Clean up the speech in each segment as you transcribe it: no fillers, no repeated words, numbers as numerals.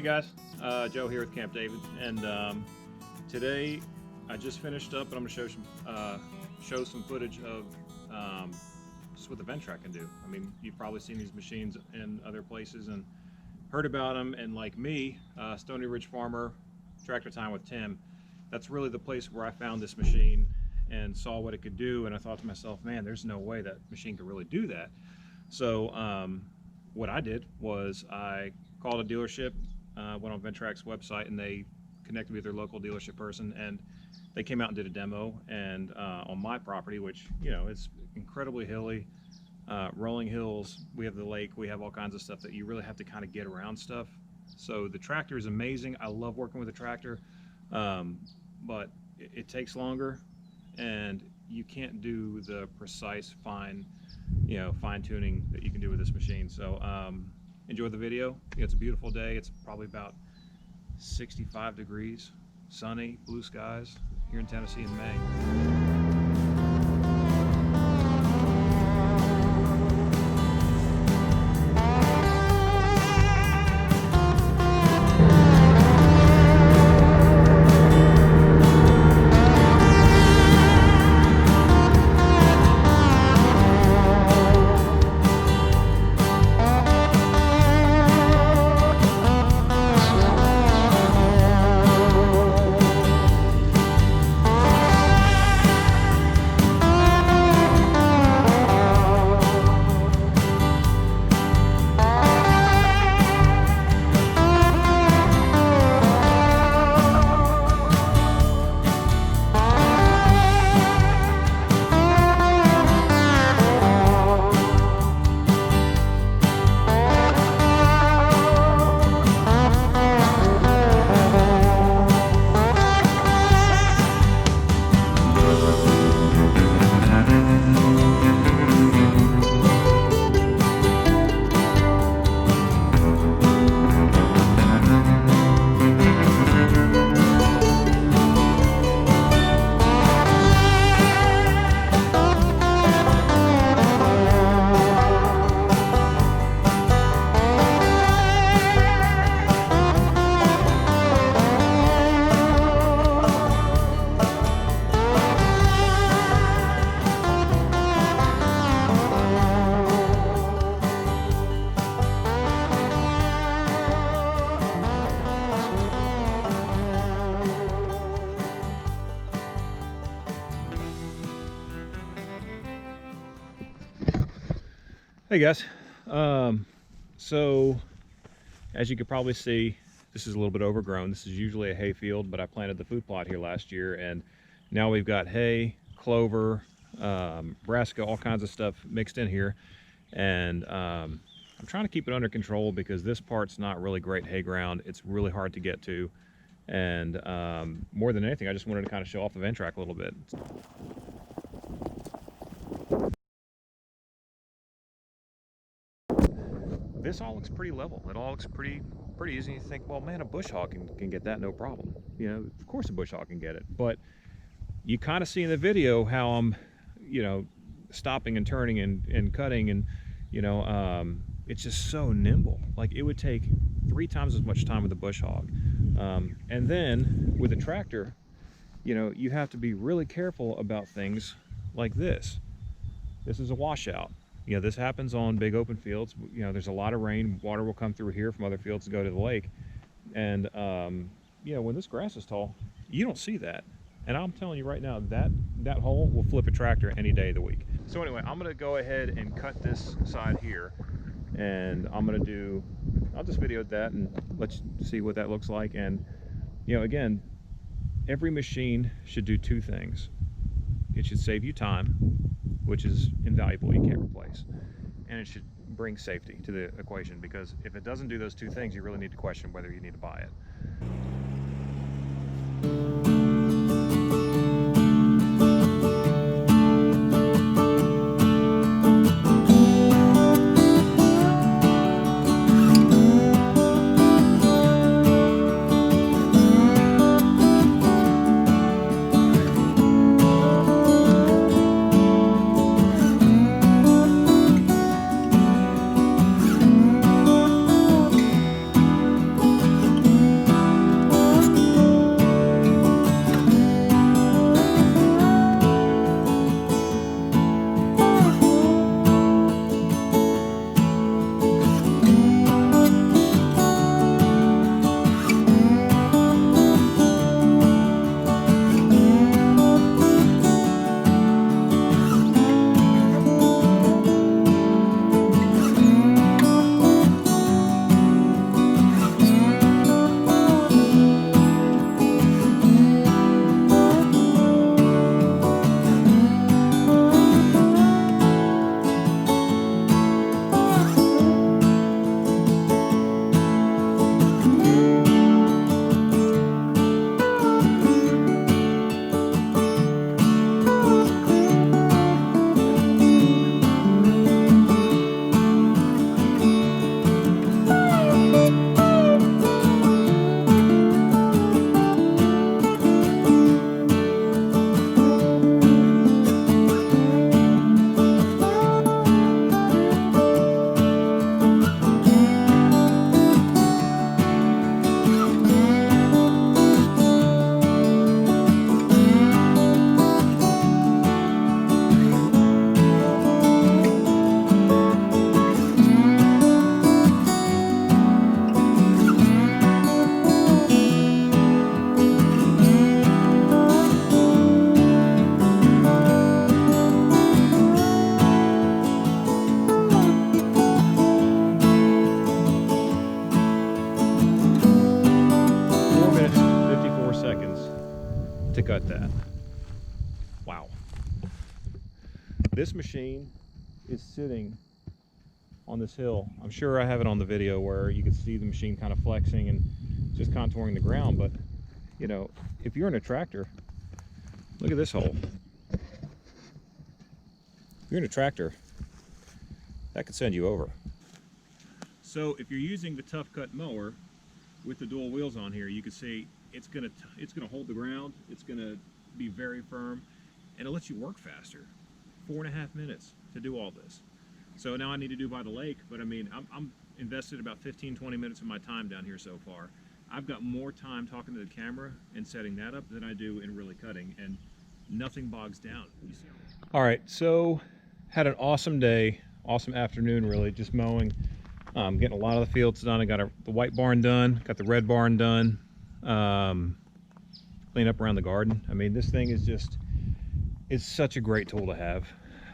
guys, Joe here with Camp David, and today I just finished up, and I'm going to show some footage of just what the Ventrac can do. I mean, you've probably seen these machines in other places and heard about them, and like me, Stony Ridge Farmer, Tractor Time with Tim, that's really the place where I found this machine and saw what it could do, and I thought to myself, man, there's no way that machine could really do that. So what I did was I called a dealership, went on Ventrac's website, and they connected me with their local dealership person, and they came out and did a demo. And on my property, which, you know, it's incredibly hilly, rolling hills, we have the lake, we have all kinds of stuff that you really have to kind of get around stuff. So the tractor is amazing. I love working with a tractor, but it takes longer, and you can't do the precise fine tuning that you can do with this machine. So enjoy the video. It's a beautiful day. It's probably about 65 degrees, sunny, blue skies here in Tennessee in May. Hey guys, so as you can probably see, this is a little bit overgrown. This is usually a hay field, but I planted the food plot here last year, and now we've got hay, clover, brassica, all kinds of stuff mixed in here. And I'm trying to keep it under control because this part's not really great hay ground. It's really hard to get to, and more than anything, I just wanted to kind of show off the Ventrac a little bit. This all looks pretty level. It all looks pretty easy. You think, well, man, a bush hog can get that no problem. You know, of course a bush hog can get it. But you kind of see in the video how I'm, stopping and turning and cutting, and it's just so nimble. Like, it would take 3 times as much time with a bush hog. And then with a tractor, you have to be really careful about things like this. This is a washout. This happens on big open fields. There's a lot of rain. Water will come through here from other fields to go to the lake. And, when this grass is tall, you don't see that. And I'm telling you right now, that hole will flip a tractor any day of the week. So anyway, I'm going to go ahead and cut this side here. And I'll just video that and let you see what that looks like. And, again, every machine should do 2 things. It should save you time, which is invaluable, you can't replace. And it should bring safety to the equation, because if it doesn't do those 2 things, you really need to question whether you need to buy it. cut that. Wow. This machine is sitting on this hill. I'm sure I have it on the video where you can see the machine kind of flexing and just contouring the ground, but you know, if you're in a tractor, look at this hole. If you're in a tractor, that could send you over. So if you're using the Tough Cut mower with the dual wheels on here, you can see it's gonna hold the ground, it's gonna be very firm, and it lets you work faster. 4.5 minutes to do all this. So now I need to do by the lake, but I mean, I'm invested about 15-20 minutes of my time down here so far. I've got more time talking to the camera and setting that up than I do in really cutting, and nothing bogs down. All right, so had an awesome day, awesome afternoon really, just mowing, getting a lot of the fields done. I got the white barn done, got the red barn done, clean up around the garden. I mean, this thing is just, it's such a great tool to have.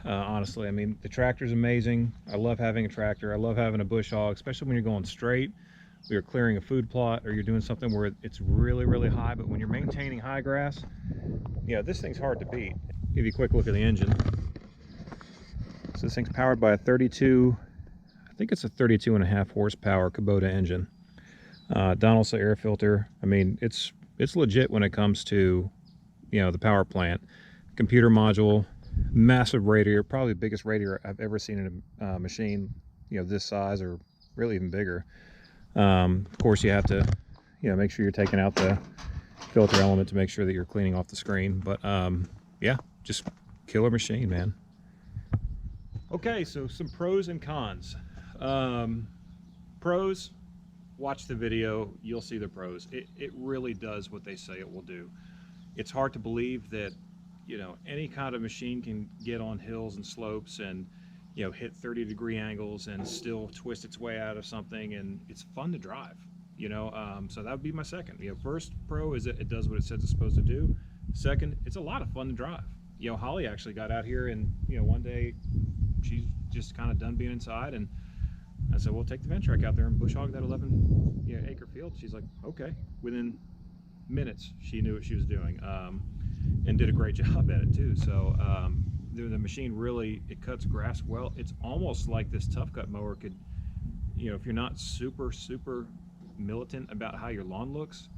Honestly, I mean, the tractor's amazing. I love having a tractor. I love having a bush hog, especially when you're going straight, or you're clearing a food plot, or you're doing something where it's really, really high. But when you're maintaining high grass, yeah, this thing's hard to beat. Give you a quick look at the engine. So this thing's powered by a 32, I think it's a 32.5 horsepower Kubota engine. Donaldson air filter. I mean, it's legit when it comes to, you know, the power plant. Computer module. Massive radiator, probably the biggest radiator I've ever seen in a machine, you know, this size or really even bigger. Of course, you have to, you know, make sure you're taking out the filter element to make sure that you're cleaning off the screen. But yeah, just killer machine, man. Okay, so some pros and cons. Pros, watch the video, you'll see the pros. It really does what they say it will do. It's hard to believe that, you know, any kind of machine can get on hills and slopes and, you know, hit 30-degree angles and still twist its way out of something, and it's fun to drive, you know. So that would be my second. You know, first pro is that it does what it says it's supposed to do. Second, it's a lot of fun to drive. You know, Holly actually got out here and, you know, one day she's just kind of done being inside, and I said, well, take the Ventrac out there and bush hog that 11-acre field. She's like, okay. Within minutes, she knew what she was doing. And did a great job at it too. So the machine really, it cuts grass well. It's almost like this Tough Cut mower could, you know, if you're not super militant about how your lawn looks,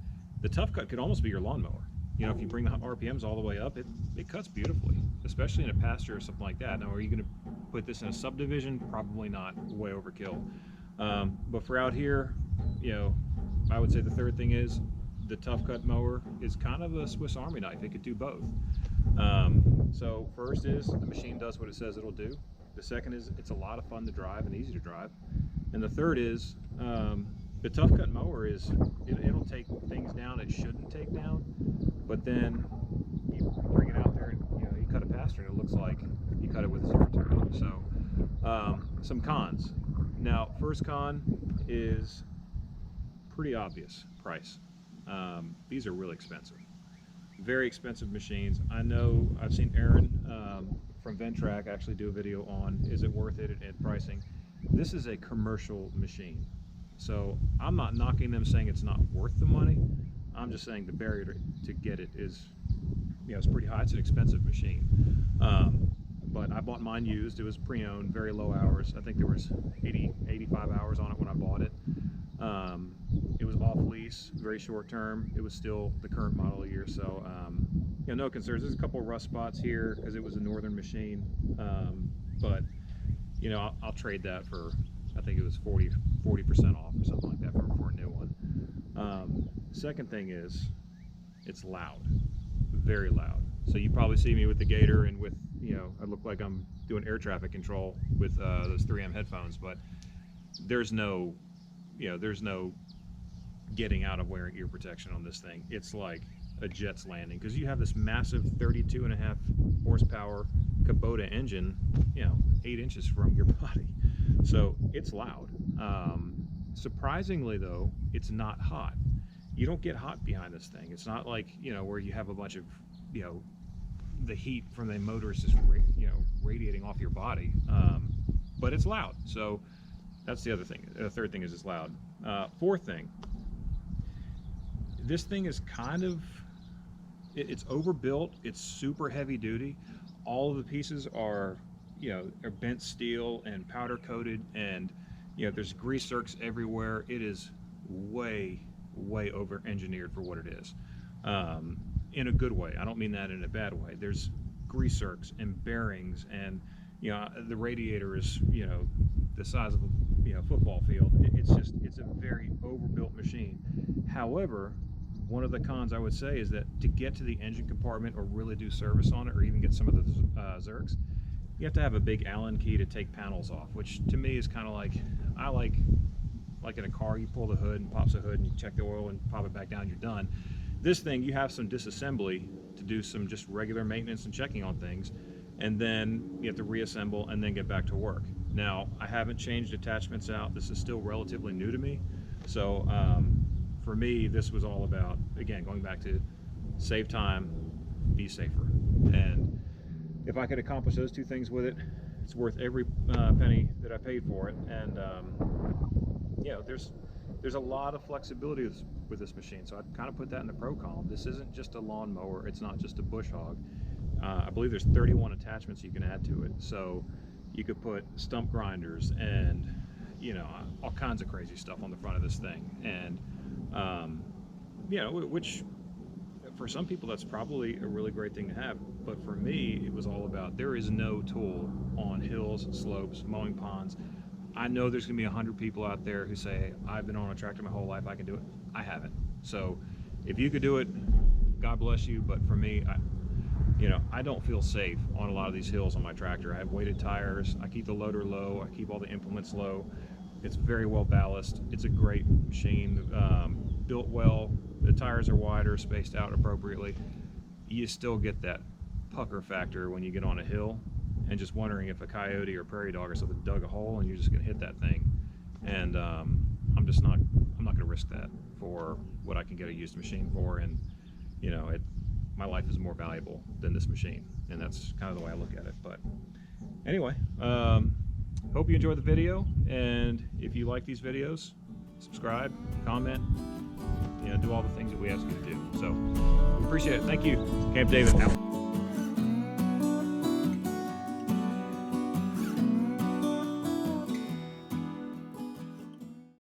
the Tough Cut could almost be your lawnmower. You know, if you bring the RPMs all the way up, it cuts beautifully, especially in a pasture or something like that. Now, are you going to put this in a subdivision? Probably not. Way overkill. But for out here, you know, I would say the third thing is, the Tough Cut mower is kind of a Swiss Army knife. It could do both. So first is the machine does what it says it'll do. The second is it's a lot of fun to drive and easy to drive. And the third is the Tough Cut mower is, it'll take things down it shouldn't take down, but then you bring it out there and, you know, you cut a pasture and it looks like you cut it with a 0-turn. So some cons. Now, first con is pretty obvious: price. These are really expensive, very expensive machines. I know I've seen Aaron from Ventrac actually do a video on is it worth it and pricing. This is a commercial machine, so I'm not knocking them saying it's not worth the money. I'm just saying the barrier to get it is, you know, it's pretty high. It's an expensive machine. But I bought mine used. It was pre-owned, very low hours. I think there was 85 hours on it when I bought it. It was off lease, very short term. It was still the current model year, so you know, no concerns. There's a couple of rust spots here because it was a northern machine, but you know, I'll trade that for, I think it was 40% off or something like that for a new one. Second thing is, it's loud, very loud. So you probably see me with the Gator and with, you know, I look like I'm doing air traffic control with those 3M headphones, but there's no, you know, there's no getting out of wearing ear protection on this thing. It's like a jet's landing because you have this massive 32.5 horsepower Kubota engine, you know, 8 inches from your body. So it's loud. Surprisingly though, it's not hot. You don't get hot behind this thing. It's not like, you know, where you have a bunch of, you know, the heat from the motor is just, you know, radiating off your body. But it's loud. So that's the other thing. The third thing is it's loud. Fourth thing, this thing is kind of it's overbuilt. It's super heavy duty. All of the pieces are, are bent steel and powder coated, and there's grease zerks everywhere. It is way over engineered for what it is, in a good way. I don't mean that in a bad way. There's grease zerks and bearings, and the radiator is the size of a football field. It's a very overbuilt machine. However, one of the cons I would say is that to get to the engine compartment or really do service on it, or even get some of the zerks, you have to have a big Allen key to take panels off, which to me is kind of like, I like in a car, you pull the hood and pops the hood and you check the oil and pop it back down, you're done. This thing, you have some disassembly to do some just regular maintenance and checking on things, and then you have to reassemble and then get back to work. Now, I haven't changed attachments out. This is still relatively new to me. So for me, this was all about, again, going back to save time, be safer. And if I could accomplish those two things with it, it's worth every penny that I paid for it. And there's a lot of flexibility with this machine, so I'd kind of put that in the pro column. This isn't just a lawn mower, it's not just a bush hog. I believe there's 31 attachments you can add to it, so you could put stump grinders and all kinds of crazy stuff on the front of this thing. And which for some people that's probably a really great thing to have, but for me it was all about, there is no tool on hills, slopes, mowing ponds. I know there's gonna be 100 people out there who say, I've been on a tractor my whole life, I can do it. I haven't. So if you could do it, God bless you. But for me, I don't feel safe on a lot of these hills on my tractor. I have weighted tires. I keep the loader low. I keep all the implements low. It's very well ballasted. It's a great machine, built well. The tires are wider, spaced out appropriately. You still get that pucker factor when you get on a hill and just wondering if a coyote or prairie dog or something dug a hole and you're just gonna hit that thing. And I'm not gonna risk that for what I can get a used machine for. And my life is more valuable than this machine, and that's kind of the way I look at it. But anyway, hope you enjoyed the video, and if you like these videos, subscribe, comment, do all the things that we ask you to do. So we appreciate it. Thank you. Camp David out.